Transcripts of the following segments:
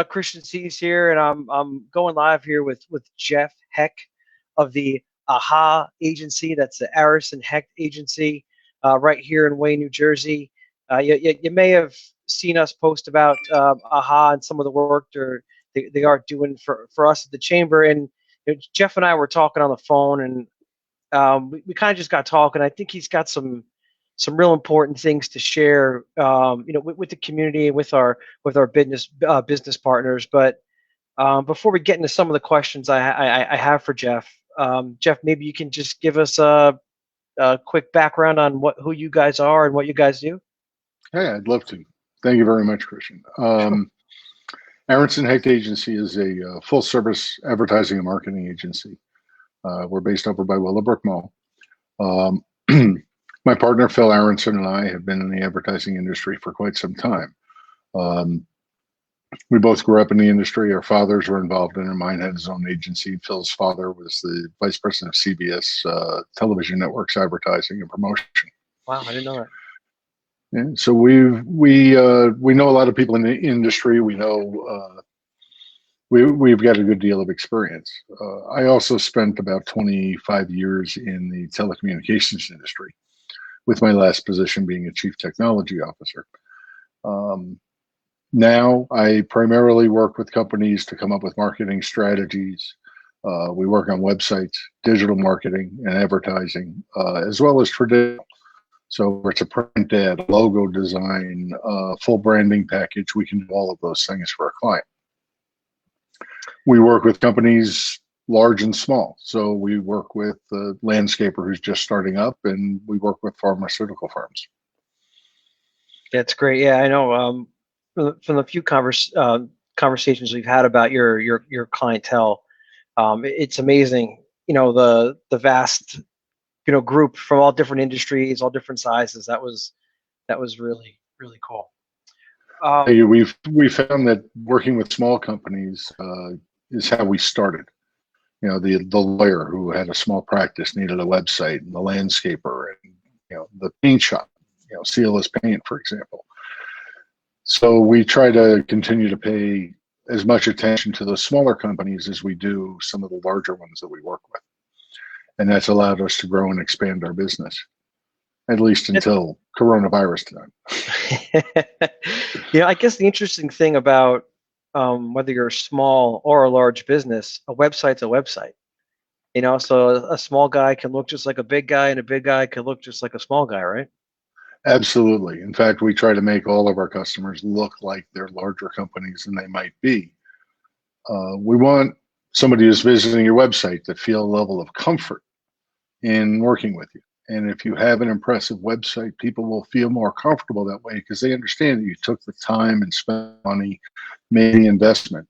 Christian C's here, and I'm going live here with Jeff Heck of the AHA Agency. That's the Arison Heck Agency, right here in Wayne, New Jersey. You may have seen us post about AHA and some of the work they are doing for us at the chamber. And Jeff and I were talking on the phone, and we kind of just got talking. I think he's got some real important things to share, with the community and with our business partners. But before we get into some of the questions I have for Jeff, Jeff, maybe you can just give us a quick background on who you guys are and what you guys do. Hey, I'd love to. Thank you very much, Christian. Arison Heck Agency is a full-service advertising and marketing agency. We're based over by Willowbrook Mall. My partner, Phil Aronson, and I have been in the advertising industry for quite some time. We both grew up in the industry. Our fathers were involved in it. Mine had his own agency. Phil's father was the vice president of CBS Television Network's advertising and promotion. Wow, I didn't know that. Yeah, so we know a lot of people in the industry. We know we've got a good deal of experience. I also spent about 25 years in the telecommunications industry, with my last position being a chief technology officer. Now I primarily work with companies to come up with marketing strategies. We work on websites, digital marketing and advertising, as well as traditional. So it's a print ad, logo design, full branding package. We can do all of those things for a client. We work with companies large and small. So we work with the landscaper who's just starting up, and we work with pharmaceutical firms. That's great. Yeah, I know from the few conversations we've had about your clientele, it's amazing. The vast group from all different industries, all different sizes. That was really, really cool. We found that working with small companies is how we started. The lawyer who had a small practice needed a website, and the landscaper, and the paint shop, CLS Paint, for example. So we try to continue to pay as much attention to those smaller companies as we do some of the larger ones that we work with. And that's allowed us to grow and expand our business, at least until coronavirus time. I guess the interesting thing about whether you're a small or a large business, a website's a website. So a small guy can look just like a big guy, and a big guy can look just like a small guy, right? Absolutely. In fact, we try to make all of our customers look like they're larger companies than they might be. We want somebody who's visiting your website to feel a level of comfort in working with you. And if you have an impressive website, people will feel more comfortable that way because they understand that you took the time and spent money, made the investment.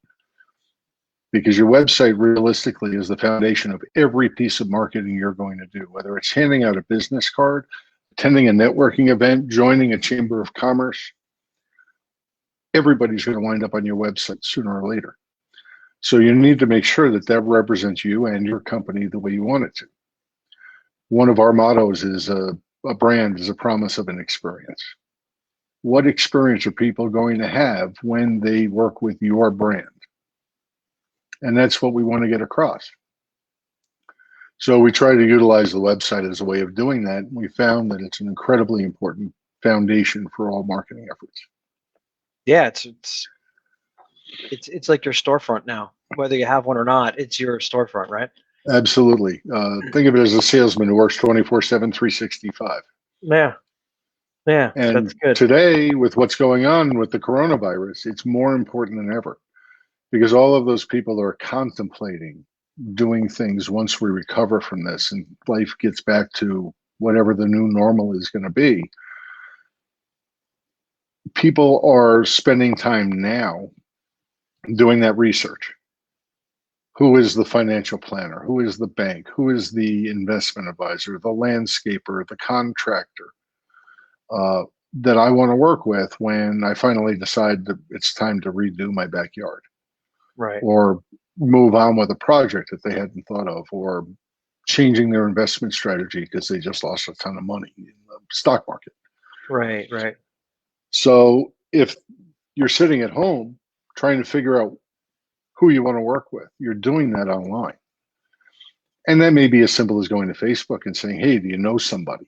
Because your website realistically is the foundation of every piece of marketing you're going to do, whether it's handing out a business card, attending a networking event, joining a chamber of commerce. Everybody's going to wind up on your website sooner or later. So you need to make sure that that represents you and your company the way you want it to. One of our mottos is a brand is a promise of an experience. What experience are people going to have when they work with your brand? And that's what we want to get across. So we try to utilize the website as a way of doing that. We found that it's an incredibly important foundation for all marketing efforts. Yeah, it's like your storefront now. Whether you have one or not, it's your storefront, right? Absolutely. Think of it as a salesman who works 24/7, 365. Yeah. And that's good. Today, with what's going on with the coronavirus, it's more important than ever because all of those people are contemplating doing things once we recover from this and life gets back to whatever the new normal is going to be. People are spending time now doing that research. Who is the financial planner? Who is the bank? Who is the investment advisor, the landscaper, the contractor that I want to work with when I finally decide that it's time to redo my backyard? Right. Or move on with a project that they hadn't thought of, or changing their investment strategy because they just lost a ton of money in the stock market. Right. So if you're sitting at home trying to figure out who you want to work with. You're doing that online. And that may be as simple as going to Facebook and saying, hey, do you know somebody?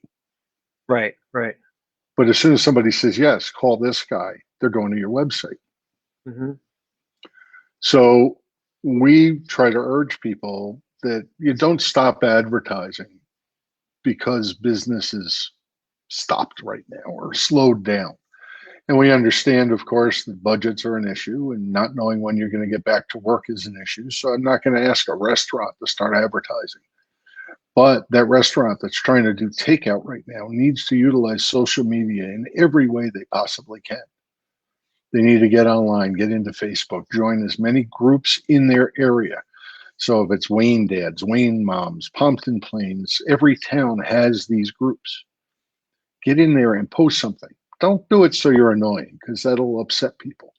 Right, right. But as soon as somebody says, yes, call this guy, they're going to your website. Mm-hmm. So we try to urge people that you don't stop advertising because business is stopped right now or slowed down. And we understand, of course, that budgets are an issue and not knowing when you're going to get back to work is an issue. So I'm not going to ask a restaurant to start advertising. But that restaurant that's trying to do takeout right now needs to utilize social media in every way they possibly can. They need to get online, get into Facebook, join as many groups in their area. So if it's Wayne Dads, Wayne Moms, Pompton Plains, every town has these groups. Get in there and post something. Don't do it so you're annoying, because that'll upset people.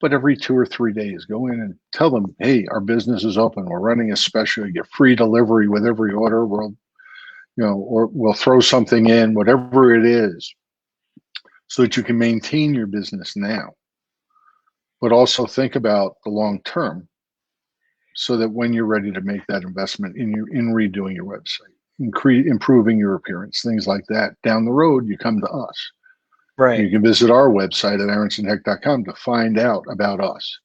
But every 2 or 3 days, go in and tell them, hey, our business is open. We're running a special. You get free delivery with every order. Or we'll throw something in, whatever it is, so that you can maintain your business now. But also think about the long term, so that when you're ready to make that investment in redoing your website, improving your appearance, things like that, down the road, you come to us. Right. You can visit our website at aronsonheck.com to find out about us,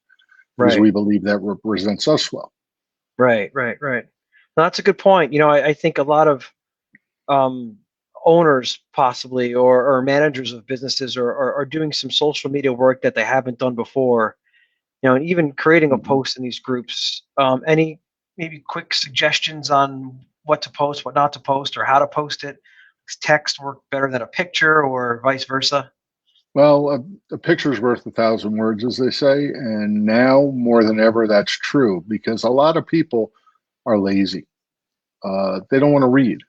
because Right. we believe that represents us well. Right. Right. Right. Well, that's a good point. I think a lot of owners possibly or managers of businesses are doing some social media work that they haven't done before. And even creating a post in these groups. Any maybe quick suggestions on what to post, what not to post, or how to post it? Does text work better than a picture, or vice versa? Well, a picture's worth 1,000 words, as they say, and now more than ever, that's true, because a lot of people are lazy. They don't want to read.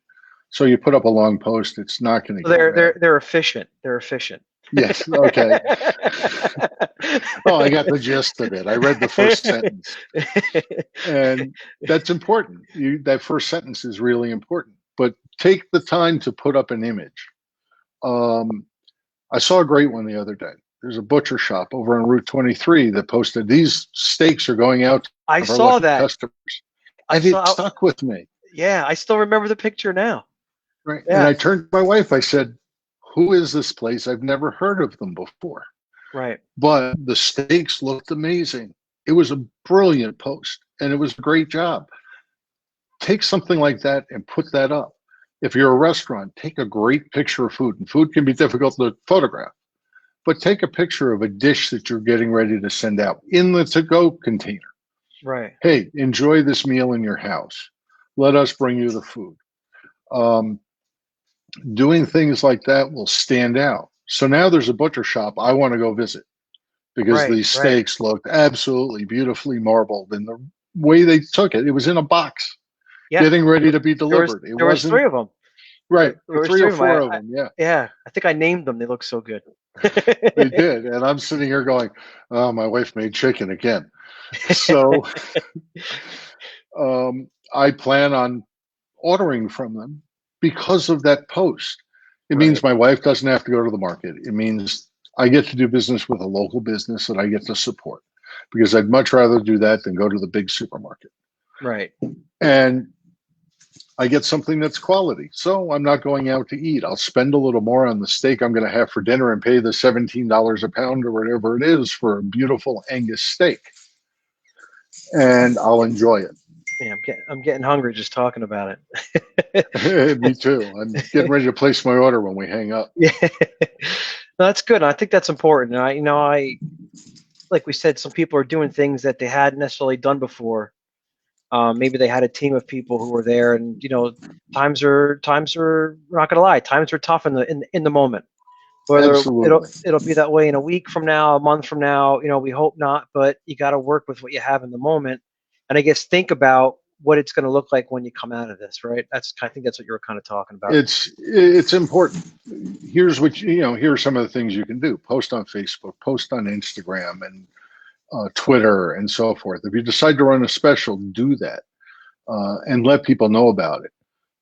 So you put up a long post, it's not going to get read. They're efficient. They're efficient. Yes. Okay. Oh, I got the gist of it. I read the first sentence, and that's important. That first sentence is really important. But take the time to put up an image. I saw a great one the other day. There's a butcher shop over on Route 23 that posted, these steaks are going out to I our saw lucky that. customers. I And it saw. stuck with me. Yeah, I still remember the picture now. Right. Yeah. And I turned to my wife. I said, who is this place? I've never heard of them before. Right. But the steaks looked amazing. It was a brilliant post, and it was a great job. Take something like that and put that up. If you're a restaurant, take a great picture of food. And food can be difficult to photograph, but take a picture of a dish that you're getting ready to send out in the to-go container. Right. Hey, enjoy this meal in your house. Let us bring you the food. Doing things like that will stand out. So now there's a butcher shop I want to go visit, because these steaks looked absolutely beautifully marbled, and the way they took it, it was in a box, getting ready to be delivered. There was 3 of them. Right. There 3 or was 4 of them. Yeah. Yeah. I think I named them. They look so good. They did. And I'm sitting here going, oh, my wife made chicken again. So I plan on ordering from them because of that post. It means my wife doesn't have to go to the market. It means I get to do business with a local business that I get to support, because I'd much rather do that than go to the big supermarket. Right. And I get something that's quality. So I'm not going out to eat. I'll spend a little more on the steak I'm going to have for dinner and pay the $17 a pound or whatever it is for a beautiful Angus steak. And I'll enjoy it. Yeah, I'm getting hungry just talking about it. Me too. I'm getting ready to place my order when we hang up. Yeah. No, that's good. I think that's important. I like we said, some people are doing things that they hadn't necessarily done before. Maybe they had a team of people who were there, and times are we're not gonna lie, times are tough in the moment. Whether it'll be that way in a week from now, a month from now, we hope not, but you got to work with what you have in the moment, and I guess think about what it's going to look like when you come out of this, right? I think that's what you were kind of talking about. It's important. Here's here are some of the things you can do: post on Facebook, post on Instagram, and Twitter, and so forth. If you decide to run a special, do that and let people know about it.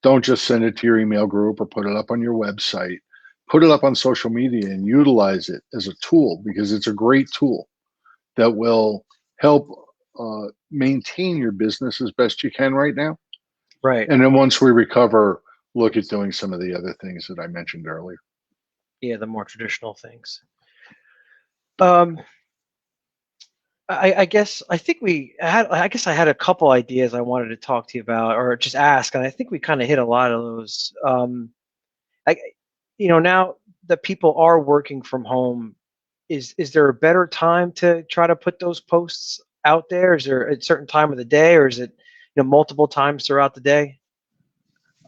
Don't just send it to your email group or put it up on your website. Put it up on social media and utilize it as a tool, because it's a great tool that will help maintain your business as best you can right now. Right. And then once we recover, look at doing some of the other things that I mentioned earlier. Yeah, the more traditional things. Um, I guess I think I guess I had a couple ideas I wanted to talk to you about, or just ask, and I think we kind of hit a lot of those. I, now that people are working from home, is there a better time to try to put those posts out there? Is there a certain time of the day, or is it multiple times throughout the day?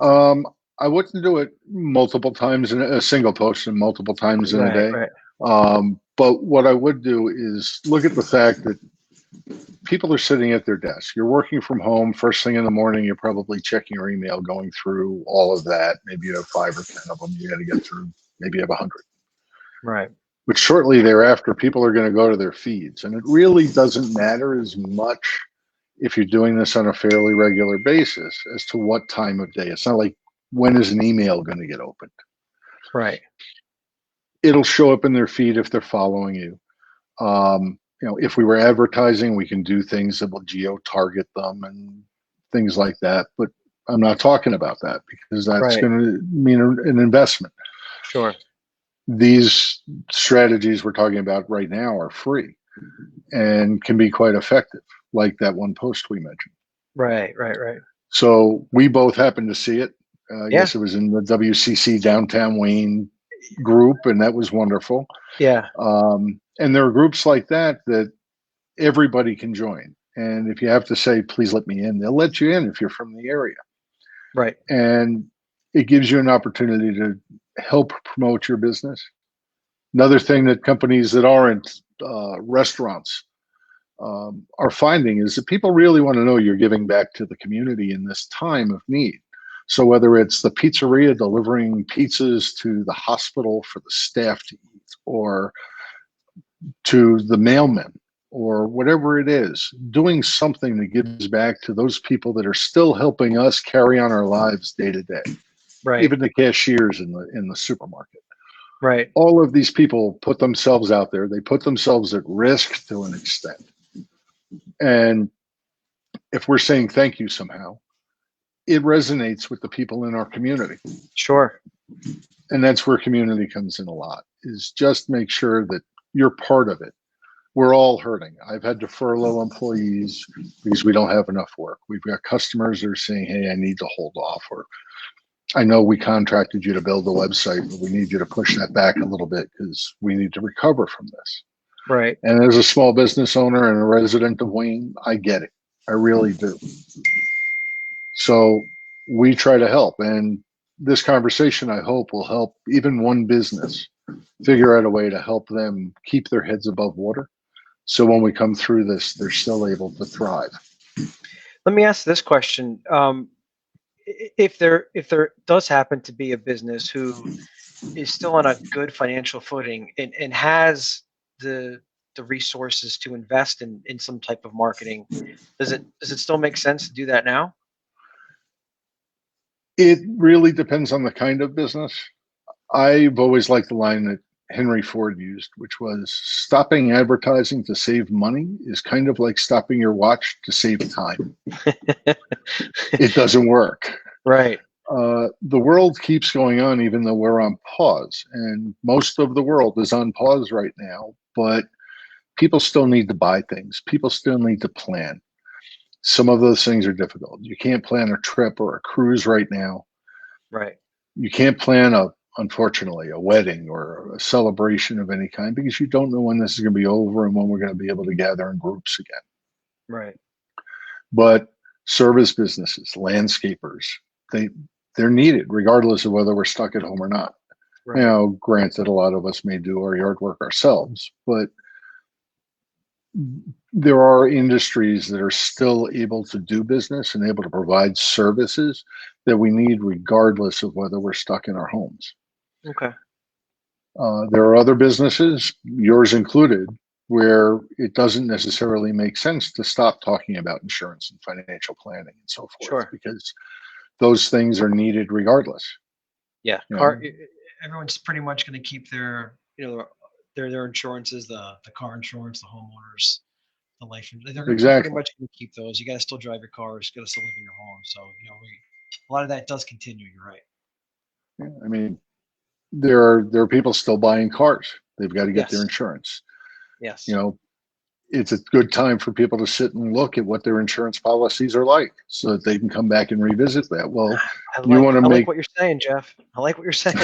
I wouldn't do it multiple times in a single post and multiple times in a Right, day. right, But what I would do is look at the fact that people are sitting at their desk. You're working from home. First thing in the morning, you're probably checking your email, going through all of that. Maybe you have 5 or 10 of them you got to get through. Maybe you have 100. right, But shortly thereafter, people are going to go to their feeds. And it really doesn't matter as much if you're doing this on a fairly regular basis as to what time of day. It's not like when is an email going to get opened. right, It'll show up in their feed if they're following you. If we were advertising, we can do things that will geo-target them and things like that. But I'm not talking about that because that's right. going to mean an investment. Sure. These strategies we're talking about right now are free and can be quite effective, like that one post we mentioned. Right, right, right. So we both happened to see it. I Yeah, guess it was in the WCC Downtown Wayne group, and that was wonderful. yeah. And there are groups like that everybody can join. And if you have to say, please let me in, they'll let you in if you're from the area. Right. And it gives you an opportunity to help promote your business. Another thing that companies that aren't restaurants are finding is that people really want to know you're giving back to the community in this time of need. So whether it's the pizzeria delivering pizzas to the hospital for the staff to eat, or to the mailmen, or whatever it is, doing something that gives back to those people that are still helping us carry on our lives day to day, Right, even the cashiers in the supermarket. right. All of these people put themselves out there. They put themselves at risk to an extent. And if we're saying thank you somehow, it resonates with the people in our community. Sure. And that's where community comes in a lot, is just make sure that you're part of it. We're all hurting. I've had to furlough employees because we don't have enough work. We've got customers that are saying, hey, I need to hold off, or I know we contracted you to build a website, but we need you to push that back a little bit because we need to recover from this. Right. And as a small business owner and a resident of Wayne, I get it. I really do. So we try to help. And this conversation, I hope, will help even one business figure out a way to help them keep their heads above water. So when we come through this, they're still able to thrive. Let me ask this question. If there does happen to be a business who is still on a good financial footing and has the resources to invest in some type of marketing, does it still make sense to do that now? It really depends on the kind of business. I've always liked the line that Henry Ford used, which was stopping advertising to save money is kind of like stopping your watch to save time. It doesn't work. Right. The world keeps going on even though we're on pause, and most of the world is on pause right now, but people still need to buy things. People still need to plan. Some of those things are difficult. You can't plan a trip or a cruise right now. Right. You can't plan unfortunately, a wedding or a celebration of any kind because you don't know when this is going to be over and when we're going to be able to gather in groups again. Right. But service businesses, landscapers, they're needed regardless of whether we're stuck at home or not. Right. Now, granted, a lot of us may do our yard work ourselves, but there are industries that are still able to do business and able to provide services that we need regardless of whether we're stuck in our homes. Okay. There are other businesses, yours included, where it doesn't necessarily make sense to stop talking about insurance and financial planning and so forth, Sure. because those things are needed regardless. Yeah. You know? Everyone's pretty much going to keep their their insurances, the car insurance, the homeowners, the life. They're pretty Exactly. much going to keep those. You got to still drive your cars. You got to still live in your home. So a lot of that does continue. You're right. Yeah, I mean, there are people still buying cars. They've got to get their Yes. insurance. Yes. You know, it's a good time for people to sit and look at what their insurance policies are like so that they can come back and revisit that. Well, you want to I like make what you're saying, Jeff. I like what you're saying.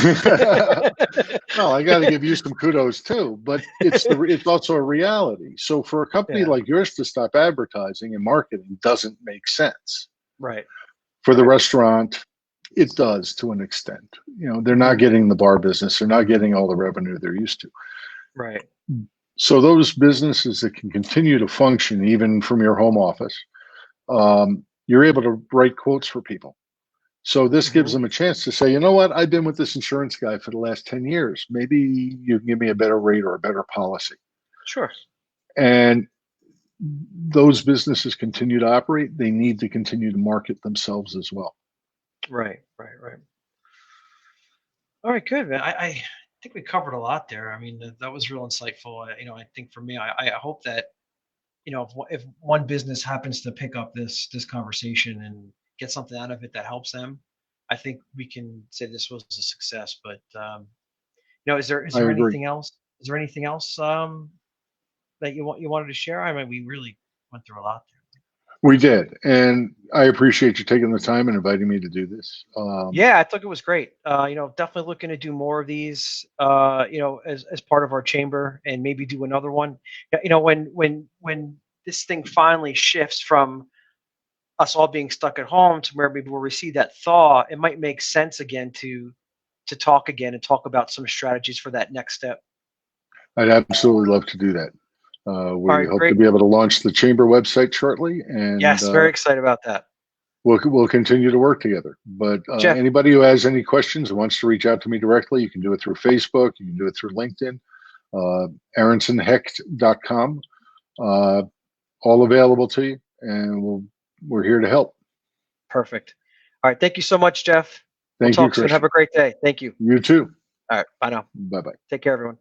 well, I got to give you some kudos too, but it's also a reality. So for a company Yeah. like yours to stop advertising and marketing doesn't make sense. Right. For the Right. restaurant, it does to an extent. You know, they're not getting the bar business, they're not getting all the revenue they're used to. Right. So those businesses that can continue to function even from your home office, you're able to write quotes for people. So this gives Hmm. them a chance to say, you know what, I've been with this insurance guy for the last 10 years. Maybe you can give me a better rate or a better policy. Sure. And those businesses continue to operate. They need to continue to market themselves as well. Right. Right. Right. All right. Good, man. I think we covered a lot there. I mean, that was real insightful. I think for me, I hope that if one business happens to pick up this conversation and get something out of it that helps them, I think we can say this was a success. But is I there agree. anything else? Is there anything else that you wanted to share? I mean, we really went through a lot there. We did. And I appreciate you taking the time and inviting me to do this. Yeah, I thought it was great. Definitely looking to do more of these. As part of our chamber, and maybe do another one. Yeah, when this thing finally shifts from us all being stuck at home to where maybe we'll receive that thaw, it might make sense again to talk again and talk about some strategies for that next step. I'd absolutely love to do that. All We right, hope to great. be able to launch the chamber website shortly, and Yes, very excited about that. we'll continue to work together. But Jeff, anybody who has any questions and wants to reach out to me directly, you can do it through Facebook, you can do it through LinkedIn, aronsonhecht.com, all available to you, and we're here to help. perfect. All right, thank you so much, Jeff. We'll Thank you, talk soon. Have Christian. a great day. Thank you. You too. All right, bye now. Bye bye. Take care, everyone.